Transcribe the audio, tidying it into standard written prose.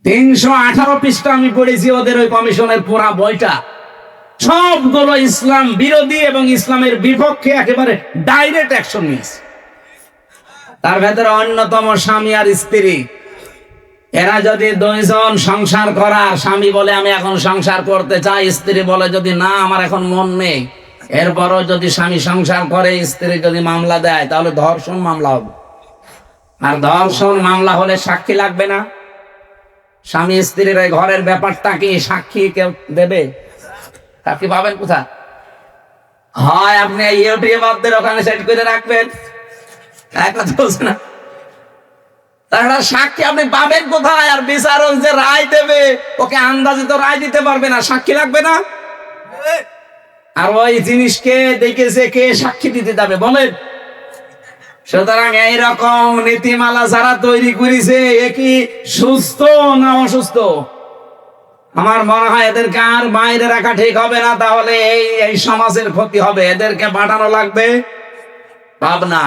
318 পৃষ্ঠা আমি পড়েছি ওদের ওই কমিশনের পুরা বইটা। সবগুলো ইসলাম বিরোধী এবং ইসলামের বিপক্ষে একেবারে ডাইরেক্ট অ্যাকশন নিয়েছে। তার ভেতরে অন্যতম স্বামী আর স্ত্রী। এরা যদি দুইজন সংসার করার, স্বামী বলে আমি এখন সংসার করতে চাই, স্ত্রী বলে যদি না আমার এখন মন নেই, এরপরও যদি স্বামী সংসার করে, স্ত্রী যদি মামলা দেয়, তাহলে ধর্ষণ মামলা হবে। আর ধর্ষণ মামলা হলে সাক্ষী লাগবে না। স্বামী স্ত্রীর এই ঘরের ব্যাপারটা কি সাক্ষী কেউ দেবে? সাক্ষী পাবেন কোথা? হয় আপনি ইউটিউবারদের ওখানে সেট করে রাখবেন, কথা বলছে না, তারা সাক্ষী আপনি পাবেন কোথায়? আর বিচারক যে রায় দেবে, ওকে আন্দাজে তো রায় দিতে পারবে না, সাক্ষী লাগবে না। আর ওই জিনিসকে দেখেছে কে সাক্ষী দিতে যাবে বলেন? সুতরাং এইরকম নীতিমালা যারা তৈরি করেছে, এ কি সুস্থ না অসুস্থ? আমার মনে হয় এদেরকে আর বাইরে রাখা ঠিক হবে না, তাহলে এই সমাজের ক্ষতি হবে। এদেরকে পাঠানো লাগবে পাবনা।